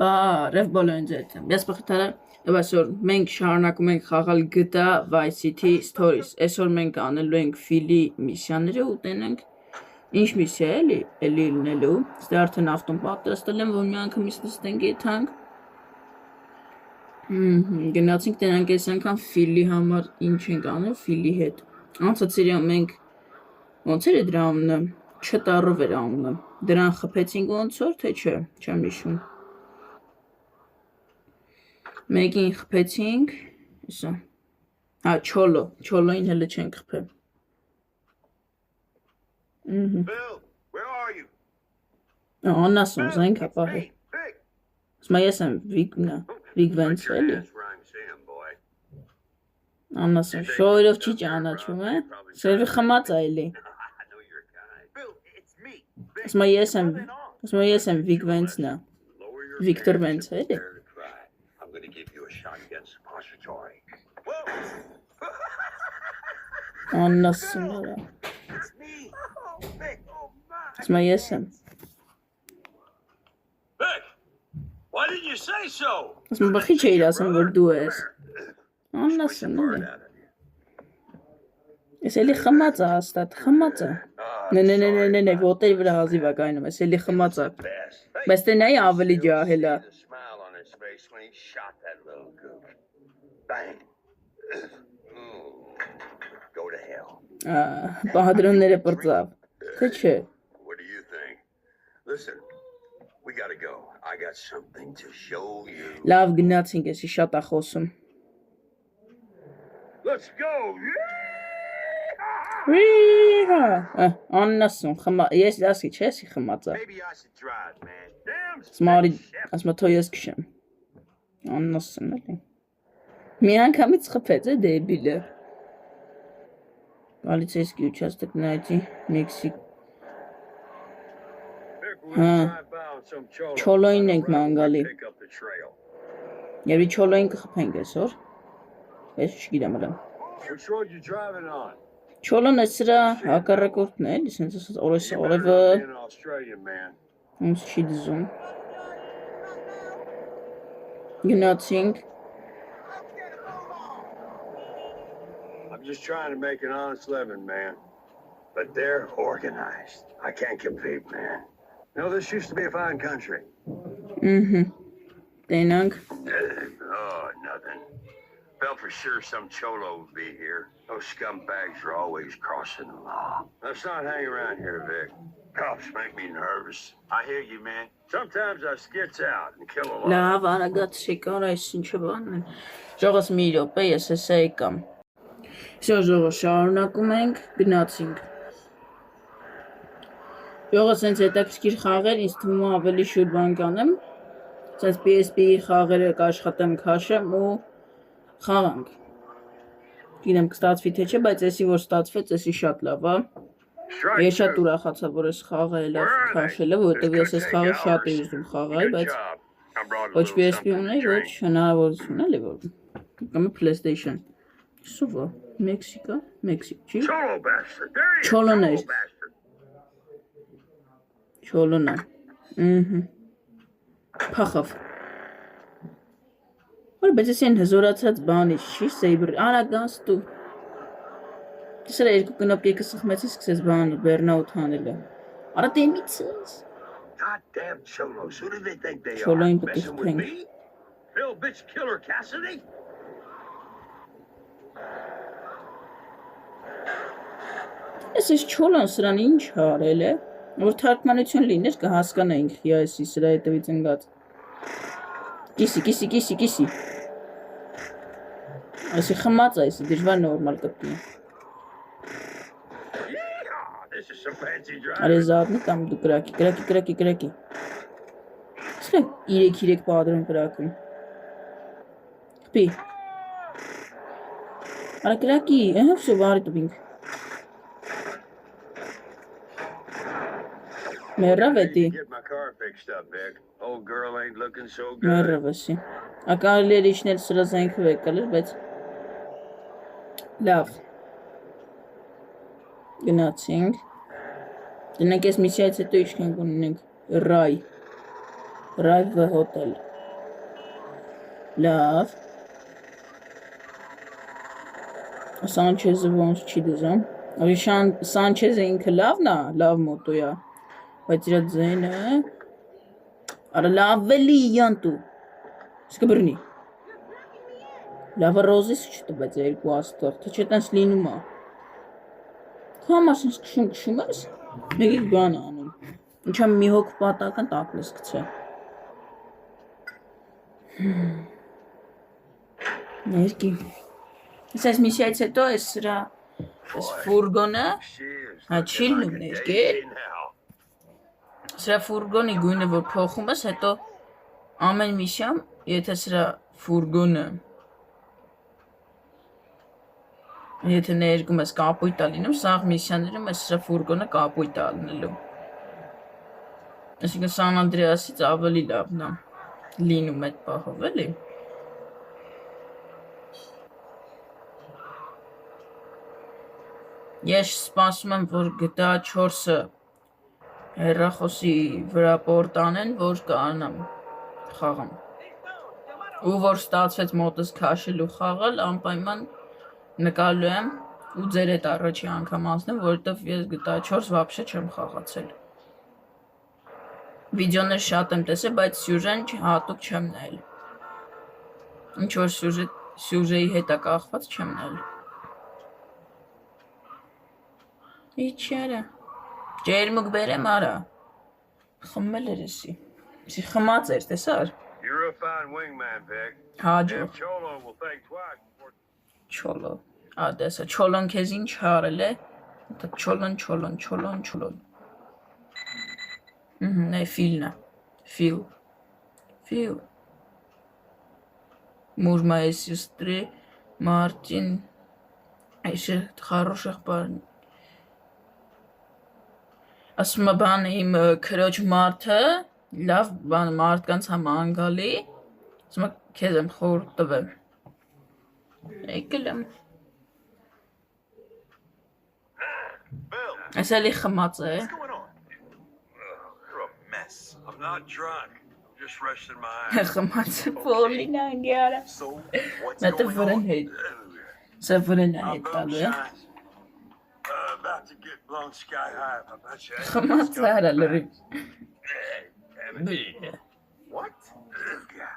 Բարև բոլորին ձեզ։ Ես բխթարը եւ այսօր մենք շարունակում ենք խաղալ GTA Vice City Stories։ Այսօր մենք անելու ենք Ֆիլի միսիաները ու տենենք ինչ միսիա է էլի լինելու։ Ստե արդեն ավտոն պատրաստել եմ, որ մի անգամից նստենք եթանք։ Գնացինք տենանք այս անգամ Ֆիլի համար ինչ ենք անել Ֆիլի հետ։ Անցած սերիա մենք ոնց էր դրա անունը չտարով էր անունը։ Դրան խփեցինք ոնց որ թե չէ, չեմ հիշում։ Մեկին խփեցինք, հեսա։ Չոլոին հələ չենք խփել։ Bill, where are you? Աննասում զենք ապահի։ Ասма ես եմ Վիկ Վենս էլի։ Աննասում շոյրով չի ճանաչում է։ Սերվի խմած է էլի։ Ասма ես եմ Վիկ Վենսն է։ Վիկտոր Վենս է էլի։ Աննասում է։ Ասма ես եմ։ Why didn't you say so? Ասма բխի չէիր ասում որ դու ես։ Աննասում էլի։ Ես էլի խմած է հաստատ, խմած է։ Նե, ոտերի վրա հազիվ է կայնում, ես էլի խմած է։ Բայց թե նայի ավելի ջահել է։ Բահադրոնները պրծավ, թե չէ։ What do you think? Listen, we gotta go. I got something to show you. Լավ գնացինք, եսի շատ է խոսում։ Let's go. Աննասում, ես ասի չէ, եսի խմած է։ Maybe I should drive, man. Damn. Սմարի, ասմա թո ես քշեմ։ Աննասում էլի։ Մի անգամից խփեց է դեբիլը։ Полицейский участок найти, Մեքսիկ։ Չոլոին ենք ման գալի։ Եվ չոլոին կխփենք այսօր։ Ես չգիտեմ հələ։ Which road you driving on? Չոլոն է սրա հակառակորդն է, էլի սենց օրևը An Australian man. ոնց չի դզում։ Գնացինք։ I'm just trying to make an honest living, man. But they're organized. I can't compete, man. You know, this used to be a fine country. Տենանք։ Oh, nothing. Felt for sure some cholo would be here. Those scumbags are always crossing the law. Let's not hang around here, Vic. Cops make me nervous. I hear you, man. Sometimes I skits out and kill a lot. Լավ, արագած շիկար այս ինչը բանն է։ Ժողս մի րոպե, ես հեսա եկամ։ Ժողը շարունակում ենք, գնացինք։ Ժողը սենց հետաքրքիր խաղեր, ինձ թվում է ավելի շուտ բան կանեմ։ Սենց PSP-ի խաղերը կաշխատեմ քաշեմ ու խաղանք։ Գիտեմ կստացվի թե չէ, բայց եսի որ ստացվեց, եսի շատ լավ է։ Ես շատ ուրախացա, որ ես խաղը լավ քաշել եմ, որովհետև ես այս խաղը շատ եմ ուզում խաղալ, բայց ոչ PSP ունեի, ոչ հնարավորություն էլի որ կամ PlayStation։ Սուվա, Մեքսիկա, Մեքսիկ, չի։ Cholo bastard. There he is. Cholon Cholo is. bastard. Չոլոնա։ Փախավ։ Որ բայց ես այն հզորացած բանի չի սեյբր, արագանց դու։ Դեսրա երկու կնոպկեքը սխմեցի սկսեց բանը բեռնաուտ հանելը։ Արա դեմիցս։ Goddamn cholos. Who do they think they Cholo are? in Patis Messing with Pink. me? Bill bitch killer Cassidy? Ես չոլոն սրան ինչ հարել է, որ թարգմանություն լիներ կհասկանայինք յասի սրա հետևից ընկած։ Կիսի։ Այսի խմած է, այսի դժվար նորմալ կպնի։ This is some fancy drive. Արե զարնի կամ դու կրակի։ Սրա 3 բադրում կրակում։ Խպի։ Արա կրակի, всё, վարի տուբինք։ Մերավ էտի։ Get my car fixed up, Vic. Old girl ain't looking so good. Մերավ էսի։ Ակարելի էր իջնել սրա զենքով եկալեր, բայց լավ։ Գնացինք։ Դնենք այս միսիայից հետո ինչ կենք ունենք։ Ռայ։ Ռայվը հոտել։ Լավ։ Սանչեզը ոնց չի դզում։ Ռիշան Սանչեզը ինքը լավն է, լավ մոտո է։ Բայց իր ձայնը արա լավ էլի յանտու։ Սկը բռնի։ Լավը ռոզիս չտվեց երկու աստղ, թե չէ տենց լինում է։ Համասին քշում ես։ Մեկի բան անում։ Ինչա մի հոգ պատական տակլես գցե։ Ներկի։ Այս միսիայից հետո էս սրա ֆուրգոնը հա չի լինում ներկի։ Սրա ֆուրգոնի գույնը որ փոխում ես, հետո ամեն միսիամ, եթե սրա ֆուրգոնը եթե ներկում ես կապույտ է լինում, սաղ միսիաներում ես սրա ֆուրգոնը կապույտ է լինելու։ Այսինքն Սան Անդրեասից ավելի լավն է լինում այդ պահով, էլի։ Ես սպասում եմ, որ GTA 4-ը հեռախոսի վրա պորտ անեն, որ կանամ խաղամ։ Ու որ ստացվեց մոտս քաշելու խաղալ, անպայման նկարելու եմ ու ձեր հետ առաջի անգամ անցնեմ, որովհետև ես GTA 4 վաբշե չեմ խաղացել։ Վիդեոներ շատ եմ տեսել, բայց սյուժեն հատուկ չեմ նայել։ Ինչ որ սյուժեի հետ է կախված չեմ նայել։ Իչերը։ Ջերմուկ բերեմ արա։ Խմել էր էսի։ Սի խմած էր, տեսար։ You're a fine wingman, Vic. Հաջող։ If Cholo will think twice before... Չոլո։ Ադեսա, չոլոն քեզ ինչ հարել է։ Չոլոն։ Նե ֆիլնա։ Фил. Муж моей сестры Мартин. Еще хороших парней. Ասում է բան իմ քրոջ մարդը, լավ բան մարդկանց համ անգալի, ասում է քեզ եմ խորհուրդ տվել։ Եկել եմ։ Bill, Այս էլի խմած է։ what's going on? You're a mess. I'm not drunk. I'm just resting my eyes. Խմած է բոլին անգյարա։ So, what's Մետը going վրեն on? հետ։ Սա վրեն է My հետ boom տալու է։ shines. About to get blown sky high. I bet you. Խմած է արա լրի։ What? Yeah.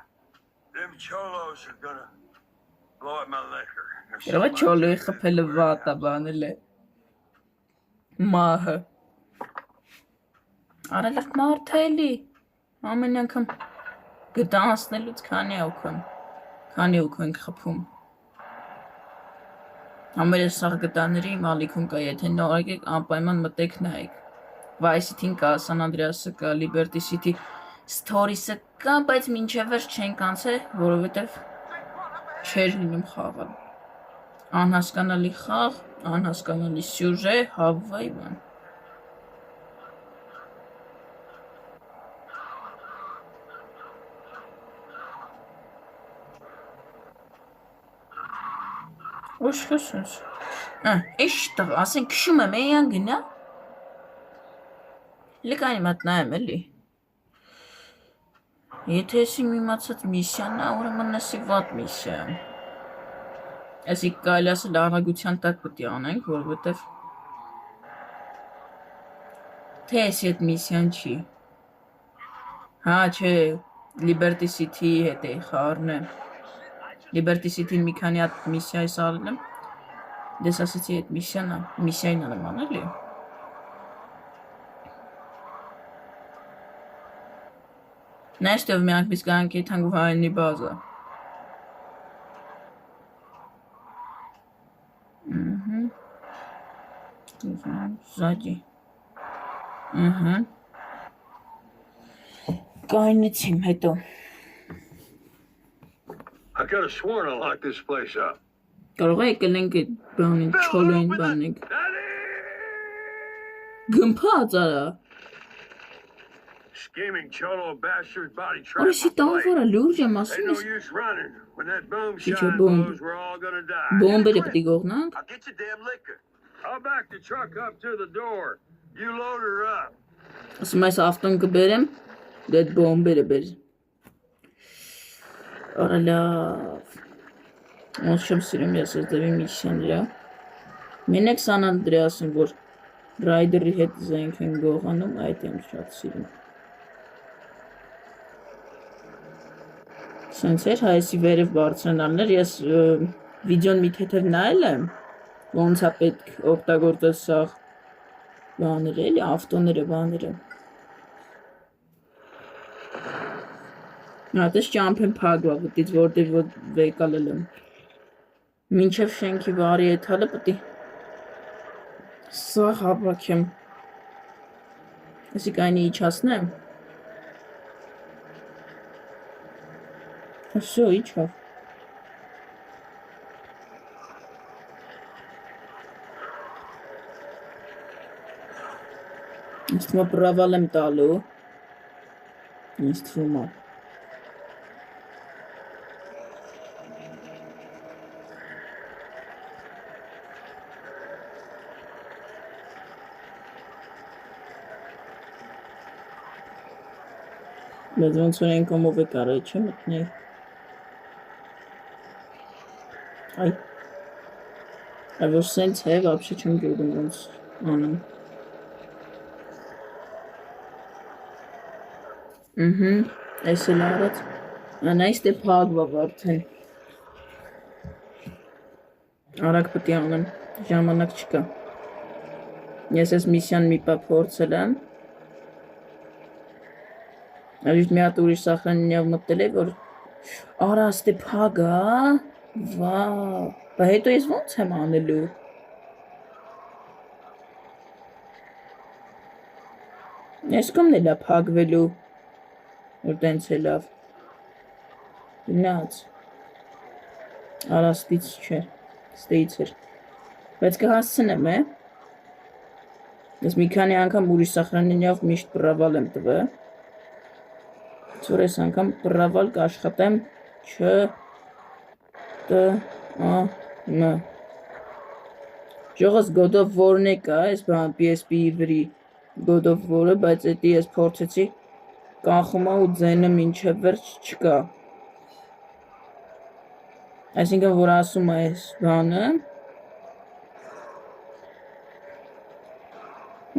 Them cholos are gonna blow up my liquor. Երևա չոլոյի խփելը վատ է բանել է։ Մահը։ Արա լավ մարդ է էլի։ Ամեն անգամ գտա անցնելուց քանի օք ենք խփում։ Համերես սաղ գտաների մալիքում կա, եթե նորակ եք անպայման մտեք նայեք։ Vice City-ն կա, San Andreas-ը կա, Liberty City, Stories-ը կա, բայց մինչև վերջ չենք անցել, որովհետև չէր լինում խաղալ։ Անհասկանալի խաղ, անհասկանալի սյուժե, հավվայ բան։ Ոչ խոսունց։ Իշտղ, ասեն քշում եմ էյան գնա։ Լիկանի մատնայեմ էլի։ Եթե եսի մի մացած միսիան է, ուրեմն եսի վատ միսիա։ Եսի կայլ ասել արագության տակ պտի անենք, որովհետև թե եսի այդ միսիան չի։ Հա, չէ, Liberty City հետ է խառն է։ Liberty City-ին մի քանի հատ միսիա արել եմ։ Դες ասեցի այդ միսիային նման էլի։ Նայստով միանք biz կանք եթանք վայնի բազա։ Սաջի։ Կայնիցիմ հետո։ I could have sworn I locked this place up. Կարող է եկել ենք այդ բանին, չոլոյին բանենք։ Daddy! Գմփած արա։ Scheming cholo bastards body trap. Որսի տանվարա լուրջ եմ Ain't ասում no ես։ use running. When that boom Teacher shine boom. blows, we're all gonna die. Բոմբերը պետք է գողնանք։ I'll get you damn liquor. I'll back the truck up to the door. You load her up. Ասում այս ավտոն կբերեմ, Դեդ բոմբերը բեր։ Արա լավ։ Ոնց չեմ սիրում ես այս դեպի միսիաները։ Մենակ Սան Անդրեասն, որ Ռայդերի հետ զենք են գողանում, այդ եմ շատ սիրում։ Սենց էր հայսի վերև բարձրանալն էր, ես վիդեոն մի թեթև նայել եմ, ոնց է պետք օգտագործել սաղ բաները, էլի ավտոները, բաները։ Նատես ճամփ եմ փագվա վտից, որտեղ որ վեկալել եմ։ Մինչև շենքի վարի եթալը պտի սաղ հապակեմ։ Այսի կայնի իչասնեմ։ Всё, իչավ։ Ինձ թվում է պրավալ եմ տալու։ Ինձ թվում է։ Բայց ոնց որ այն կոմով է կարել չէ մտնել։ Այ։ Այ որ սենց է, вообще չեմ գիտում ոնց անեմ։ Այս էլ արած։ Անայս դե փագվա արդեն։ Արագ պետք է անեմ, ժամանակ չկա։ Ես այս միսիան մի պա փորձել եմ։ Այժմ մի հատ ուրիշ սախրանինյով մտել է, որ արա ստե փագա, վա, բա հետո ես ոնց եմ անելու։ Ես կոմն էլա փագվելու, որ տենց է լավ։ Գնաց։ Արա ստից չէ, ստեից էր։ Բայց կհասցնեմ է։ Ես մի քանի անգամ ուրիշ սախրանինյով միշտ պրավալ եմ տվել։ Որ ես անգամ պրավալ կաշխատեմ չ տ ա մ Ժողս God of War-ն է կա, այս բան PSP-ի վրի God of War-ը, բայց էդի ես փորձեցի կանխում ու ձենը մինչև վերջ չկա։ Այսինքն որ ասում է այս բանը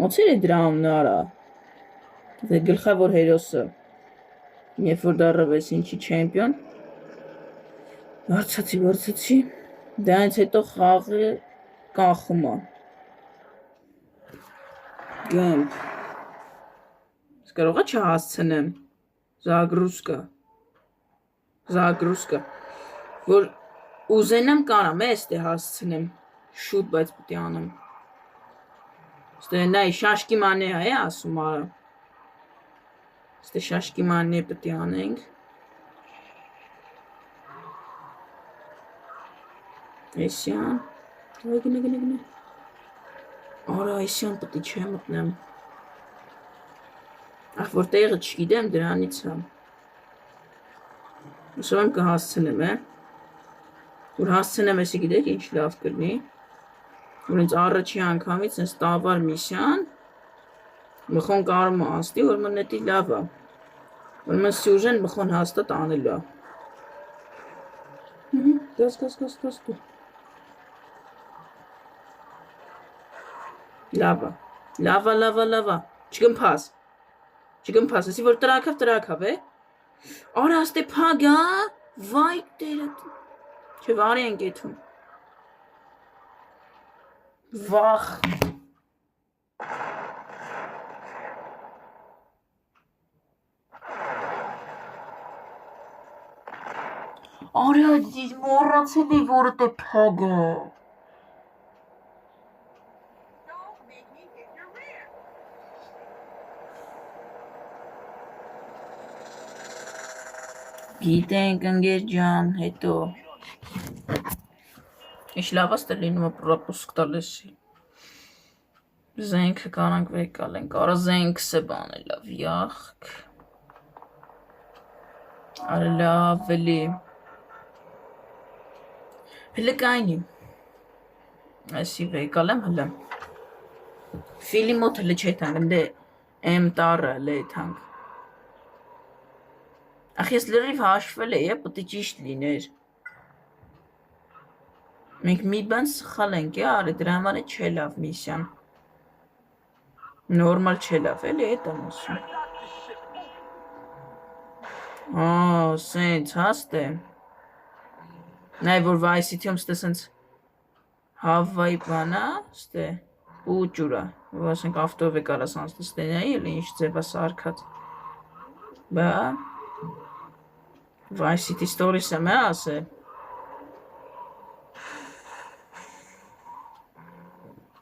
ոնց է դրա անունը արա։ Դե գլխավոր հերոսը Երբ որ դառավ ես ինչի չեմպիոն, վարձացի, դրանից հետո խաղը կանխում է։ Գմպ։ Ես կարողա չհասցնեմ, զագրուսկա, որ ուզենամ կարամ է ստե հասցնեմ, շուտ բայց պտի անեմ։ Ստե նայ շաշկի մանե է ասում արա։ Ստե շաշկի մանե պտի անենք։ Այսյան, գնա։ Արա այսյան պտի չէ մտնեմ։ Ախ որ տեղը չգիտեմ դրանից եմ։ Ուսով եմ կհասցնեմ է։ Որ հասցնեմ եսի գիտեք ինչ լավ կլնի։ Որ ինձ առաջի անգամից ես տավար միսյան մխոն կարում անստի, որ մն էտի լավ է։ Որ մն սյուժեն մխոն հաստատ անելու է։ Գազ դու։ Լավա։ Չգմփաս, ասի որ տրակավ է։ Արա աստե փագա, վայ տերը։ Չէ վարի են գեթում։ Վախ։ Արա դիզ մոռացել էի որ դե փագը։ Գիտենք ընկեր ջան, հետո Ինչ լավ է լինում է պրոպուսկ տալեսի։ Զենքը կարանք վեկալենք, արա զենքս է բանել լավ, յախք։ Արա լավ էլի։ Հլը կայնի։ Այսի վեկալեմ հլը։ Ֆիլի մոտ հլը չէ թանք, ընդե եմ տարը հլը է թանք։ Ախ, ես լրիվ հաշվել էի, պետք է ճիշտ լիներ։ Մենք մի բան սխալ ենք արել, դրա համար է չէ լավ միսիան։ Նորմալ չէ լավ, էլի էդ եմ ասում։ Սենց հաստ է։ Նայ, որ Vice City-ում ստե սենց հավվայի բանա, ստե ու ջուրա, որ ասենք ավտով է կարաս անցնել, ստե նայի էլի ինչ ձև է սարքած։ Բա Vice City Stories-ը մե ասե։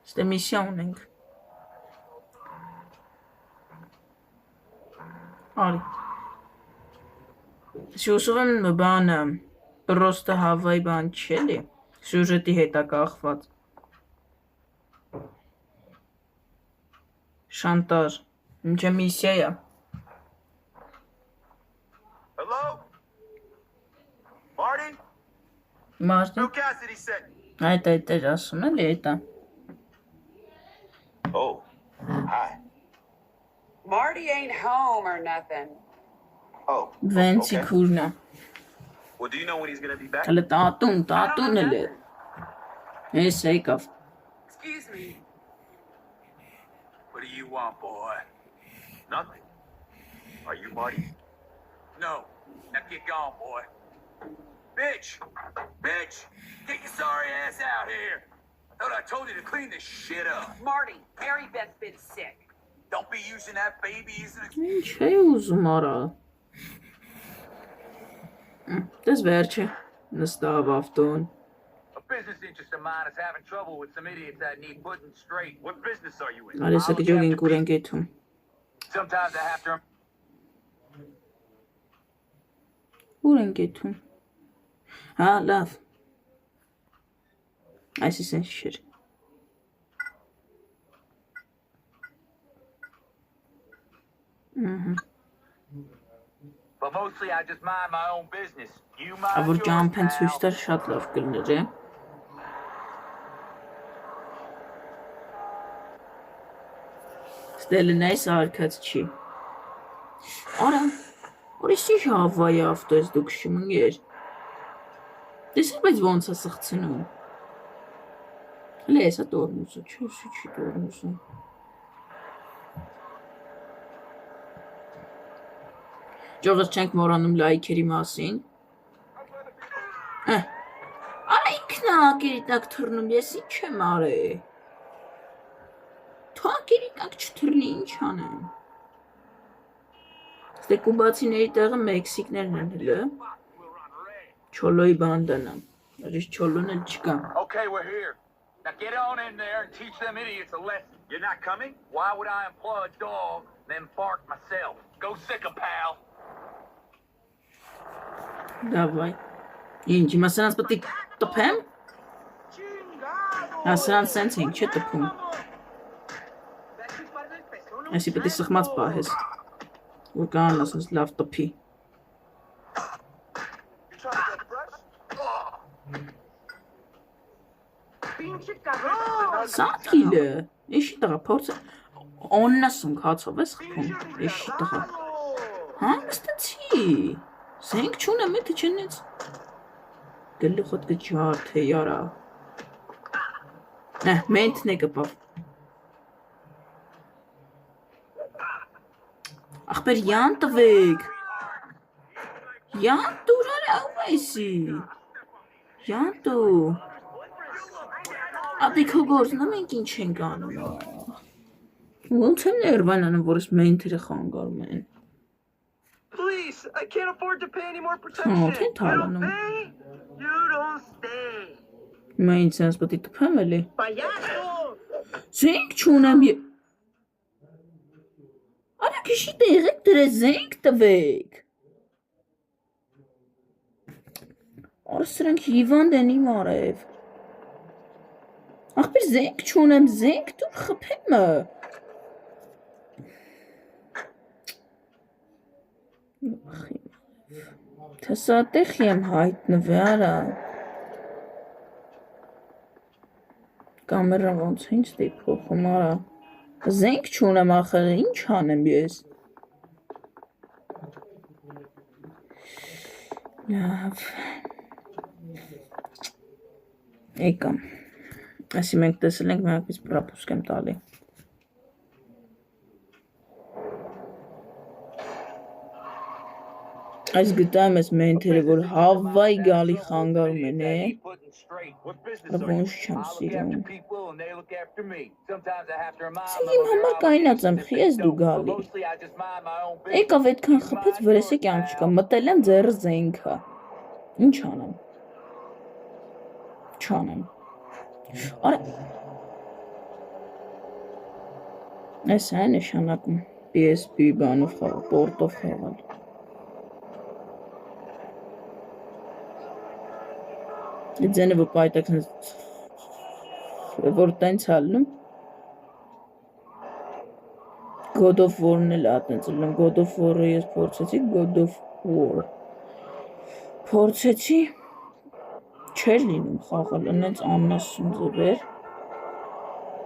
Ստե միսիա ունենք։ Արի։ Շուսով եմ բանը, պրոստը հավայի բան չելի, սյուժետի հետ է կախված։ Շանտաժ, ինչե միսիա է։ Hello? Marty? Մարտին, Bill Cassidy said. այդ էր ասում էլի էդ է։ Oh, hi. Marty ain't home or nothing. Oh. Վենցի քուրն է։ Well, do you know when he's gonna be back? Հələ տատուն էլ է։ Ես եկավ։ Excuse me. What do you want, boy? Nothing. Are you Marty? No. Now get gone, boy. Bitch! Bitch! Get your sorry ass out here! I thought I told you to clean this shit up. Marty, Mary Beth's been sick. Don't be using that baby as an Ինչ է ուզում արա։ Դες վերջը նստավ ավտոն։ A business interest of mine is having trouble with some idiots that need putting straight. What business are you in? Արեսը գջոգին կուրեն գեթում։ Sometimes I have to... Ուր են գեթում։ Հա, լավ։ Այս է սենց շիր։ But mostly I just mind my own business. You mind Ավոր yours, ջամփեն ցույց pal. տար շատ լավ կլներ է։ Ստելնայս արկած չի։ Արա, որիշի հավայի ավտոյս դուք շմնգեր։ Տեսա բայց ոնց է սխցնում։ Հələ էսա տորմուսը, չոսի չի տորմուսը։ Ջողս չենք մորանում լայքերի մասին։ Արա ինքնակերի տակ թռնում, ես ինչ եմ արե։ Թակերի տակ չթռնի, ինչ անեմ։ Ստե կուբացիների տեղը մեքսիկներն են հլը։ Չոլոյի բանդան է։ Արիշ չոլոն էլ չկա։ Okay, we're here. Now get on in there and teach them idiots a lesson. You're not coming? Why would I employ a dog, then bark myself? Go sick 'em, pal. Դավայ։ Ինչ, հիմա սրանց պետք է տպեմ։ Հա, սրանց սենց ենք, չէ տպում։ Այսի պետք է սխմած պահես։ Որ կանան ասենց լավ տպի։ You trying to get fresh? Սակիլը, էշի տղա, փորձը, օննասում կացով ես խպում, էշի տղա։ Հա, ստացի, սենք չունեմ էտը չենեց։ Գլուխոտ գջարդ է յարա։ Մենթն է կպավ։ Ախպեր յան տվեք։ Յան տուրար ավ այսի։ Յան տու։ Ատիկ հո գործնա մենք ինչ ենք անում։ Ոնց եմ ներվանանում, որ ես մենթերը խանգարում են։ Please, I can't afford to pay any more Oh, protection. ten You tala, don't no. pay, you don't stay. Հիմա ինձ սենց պետք է տպեմ էլի։ Payaso! Զենք չունեմ և… Արա քիշի տեղեք դրե զենք տվեք։ Արա սրանք հիվանդ են իմ արև։ Ախպեր զենք չունեմ, զենք դուր խպեմը։ Թսատեղ եմ հայտնվի արա։ Կամերա ոնց է ինձ դի փոխում արա։ Զենք չունեմ ախր, ինչ անեմ ես։ Լավ։ Եկամ։ Այսի մենք տեսել ենք մեկից պրապուսկ եմ տալի։ Այս գտայում ես մենթերը, որ հավվայի գալի խանգարում են, ոնց չեմ սիրում։ Իմ համար կայնած եմ, խի ես դու գալի։ Եկավ այդքան խփեց, վրես է կյանք չկա, մտել եմ ձեռը զենքա։ Ինչ անեմ։ Չանեմ։ Արա։ Այս է նշանակում PSP բանով խաղալ, պորտով խաղալ։ Ձենը որ պայտակ որ տենց հալնում God of War-ն էլ ատենց լում God of War-ը ես փորձեցի God of War փորձեցի չէր լինում խաղալ ընենց ամնասուն ձվեր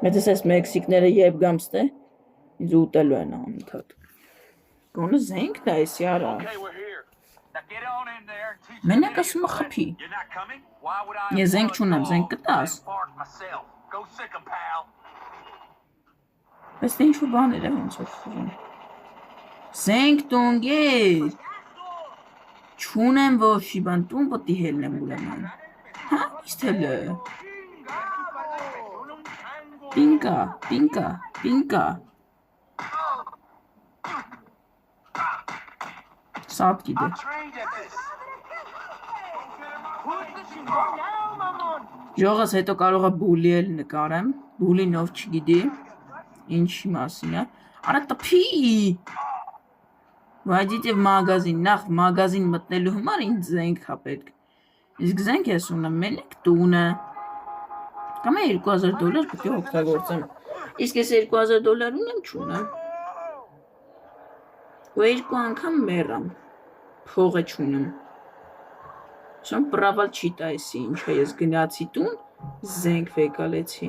մեծ ես մեքսիկները երբ գամ ստե ինձ ուտելու են անընդհատ գոնը զենք դա էսի արա Մենակ ասում է խփի Ես զենք չունեմ, զենք կտաս Բայց դե ինչ-որ բաներ է ոնց որ խվում Զենք տոնգեր Չունեմ ոչի բան, տուն պտի հելնեմ ուրեմն Հա, իսկ հելը Պինկա, պինկա, պինկա Սատ գիտե Ժողս հետո կարող է բուլի էլ նկարեմ, բուլին ով չգիտի, ինչի մասին է, արա տպի, վայդիտև մագազին, նախ մագազին մտնելու համար ինձ զենք հա պետք, իսկ զենք ես ունեմ մենեք տունը, կամ է $2000 պետք է օգտագործեմ, իսկ ես $2000 ունեմ չունեմ, ու երկու անգամ մեռամ, փող է չունեմ, Շան պրավալ չի տայսի, ինչ է ես գնացի տուն, զենք վեկալեցի։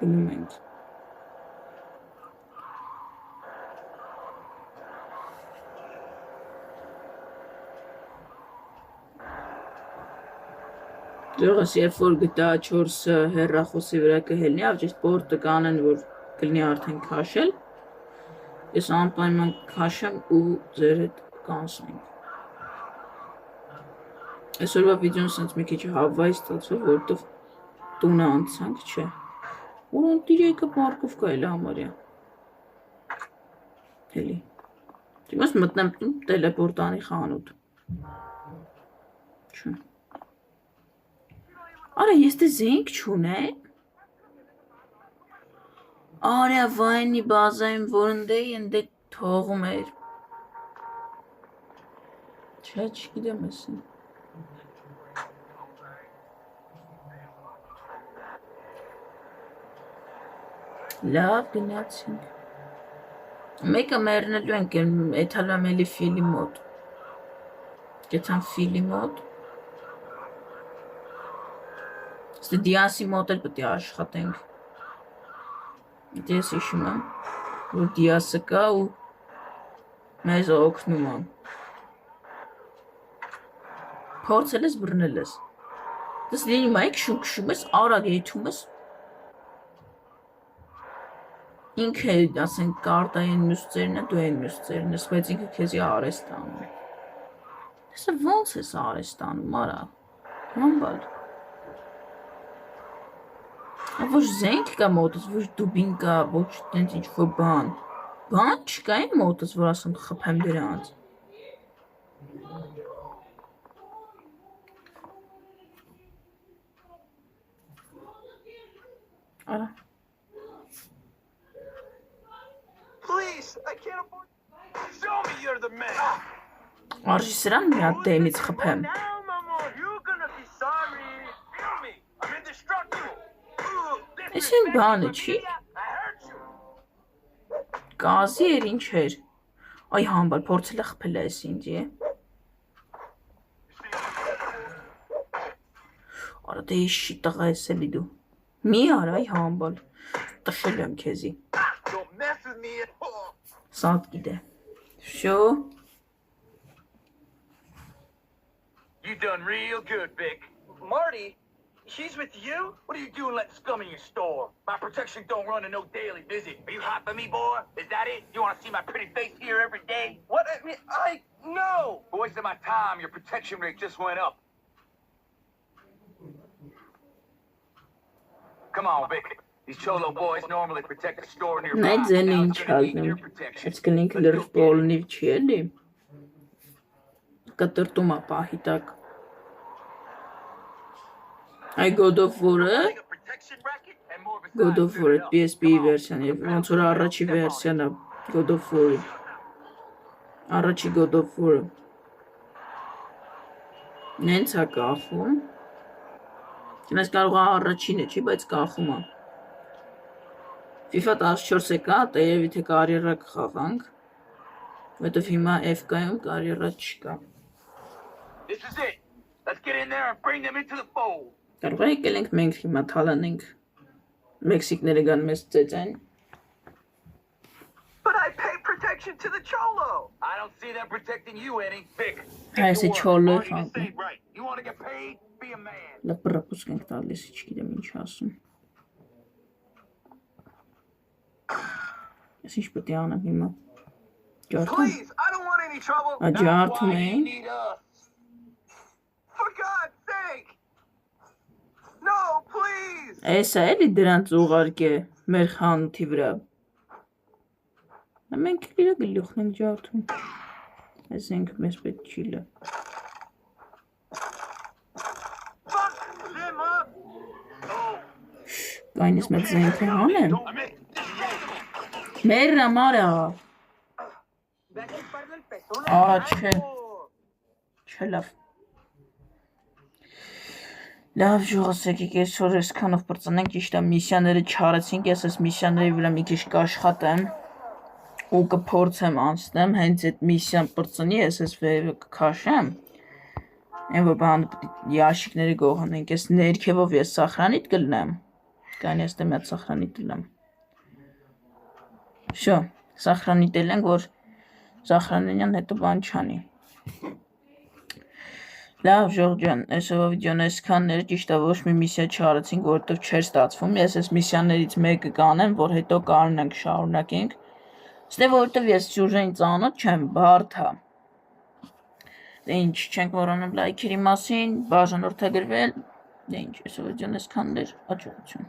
Գնում ենք։ Ձողս երբ որ գտա 4 հեռախոսի վրա կհելնի, ավջես պորտը կանեն, որ կլնի արդեն քաշել, ես անպայման քաշեմ ու ձեր հետ կանսենք։ Այսօրվա վիդեոն սենց մի քիչ հավվայի ստացվող, որտև տունը անցանք, չէ։ Որոն տիրեյկը պարկով կա էլ համարյա։ Հելի։ Դիմաս մտնեմ տուն տելեպորտանի խանութ։ Չէ։ Արա, ես դե զենք չունեմ։ Արա, վայնի բազային որնդեի ընդե թողում էր։ Չէ, չգիտեմ եսին։ Լավ գնացինք։ Մեկը մերնելու ենք էթալու եմ էլի ֆիլի մոտ։ Գեցան ֆիլի մոտ։ Ստե դիասի մոտ էլ պետք է աշխատենք։ Ես հիշում եմ, որ դիասը կա ու մեզ օգնում է։ Փորձել ես բռնել ես։ Դες լինի մայք շուկշում ես, արագ եթում ես։ Ինքը ասենք կարտային մյուսծերն է, դու են մյուսծերն ես, բայց ինքը քեզի արեստ անում։ Դեսը ոնց ես արեստ անում, արա։ Համբալ։ Ոչ զենք կա մոտս, ոչ դուբին կա, ոչ տենց ինչ-որ բան։ Բան չկա այն մոտս, որ ասեմ խփեմ դրանց։ Արա։ Please, I can't afford. Show me you're the man. Արժի սրան մի հատ դեմից խփեմ։ Now, Mama, you're gonna be sorry. Feel me. I'm indestructible. Այս են բանը չի։ I hurt you. Գազի էր ինչ էր։ Այ համբալ փորձել է խփել է այս ինձի։ Արա դե իշի տղա ես էլի դու։ Մի արա այ համբալ։ Տշել եմ քեզի։ Don't mess with me at all. Սատ գիտե։ Շո։ You done real good, Vic. Marty, she's with you? What are you doing letting scum in your store? My protection don't run a no daily visit. Are you hot for me, boy? Is that it? You want to see my pretty face here every day? What? No! For wasting my time, your protection rate just went up. Come on, Vic. These Cholo boys normally protect the store nearby. Նայ ձեն Now ինչ it's gonna need ալնում։ your protection. Այս կնինք լրիվ բոլնիվ չի էլի։ Կտրտում է պահի տակ։ Այ God of War-ը, Like a protection racket? And more besides, God of War-ը PSP-ի վերսիան է, ոնց որ առաջի վերսիան է God of War-ի։ Առաջի God of War-ը։ Նենց է կախում։ Չնայած կարող է առաջինը չի, բայց կախում է։ FIFA 14-ը կա, տեև թե կարիերա կխաղանք, որտեվ հիմա FK-ում կարիերա չկա։ This is it. Let's get in there and bring them into the fold. Կարող է եկել ենք մենք հիմա թալանենք Մեքսիկները գան մեզ ծեծեն։ But I pay protection to the Cholo! I don't see them protecting you any. Vic, Այս է չոլը խաղում։ say right. You want to get paid? Be a man. Լպրապուս ենք տալիս, չգիտեմ ինչ ասում։ Ես ինչ պետք է անեմ հիմա։ Ջարդում։ Please, I don't want any trouble! Աջարդում Why you ենք։ need us? For God's sake! No, please! Էսա էլի դրանց ուղարկե մեր խանութի վրա։ Մենք իր գլուխն ենք ջարդում։ Այս ենք մեզ պետք չի լա։ Fuck them up! Կայնից մեծ զենք է հանեմ։ Մերնա մարա։ Չէ։ Չէ լավ։ Լավ ժողովրդի կեսօր այսքանով բրծնենք ճիշտ է միսիաները չարեցինք, ես այս միսիաների վրա մի քիչ կաշխատեմ ու կփորձեմ անցնեմ, հենց այդ միսիան բրծնի, ես այս վերևը կքաշեմ։ Այն որ բան ящикները գողանենք, այս ներքևով ես սախրանիտ կլնեմ։ Կան ես դեմ այդ սախրանիտ լնեմ։ Շո, սախրանիտել ենք, որ սախրանենյան հետո բան չանի։ Լավ ժողջան, այսօր վիդեոն այսքանն էր, ճիշտ է ոչ մի միսիա չարեցինք, որովհետև չէր ստացվում։ Ես այս միսիաներից մեկը կանեմ, որ հետո կարողանանք շարունակենք։ Ստե որովհետև ես սյուժեին ծանոթ չեմ, բարդ է։ Դե ինչ, չենք մոռանում լայքերի մասին, բաժանորդագրվել։ Դե ինչ, այսօր վիդեոն այսքանն էր, հաջողություն։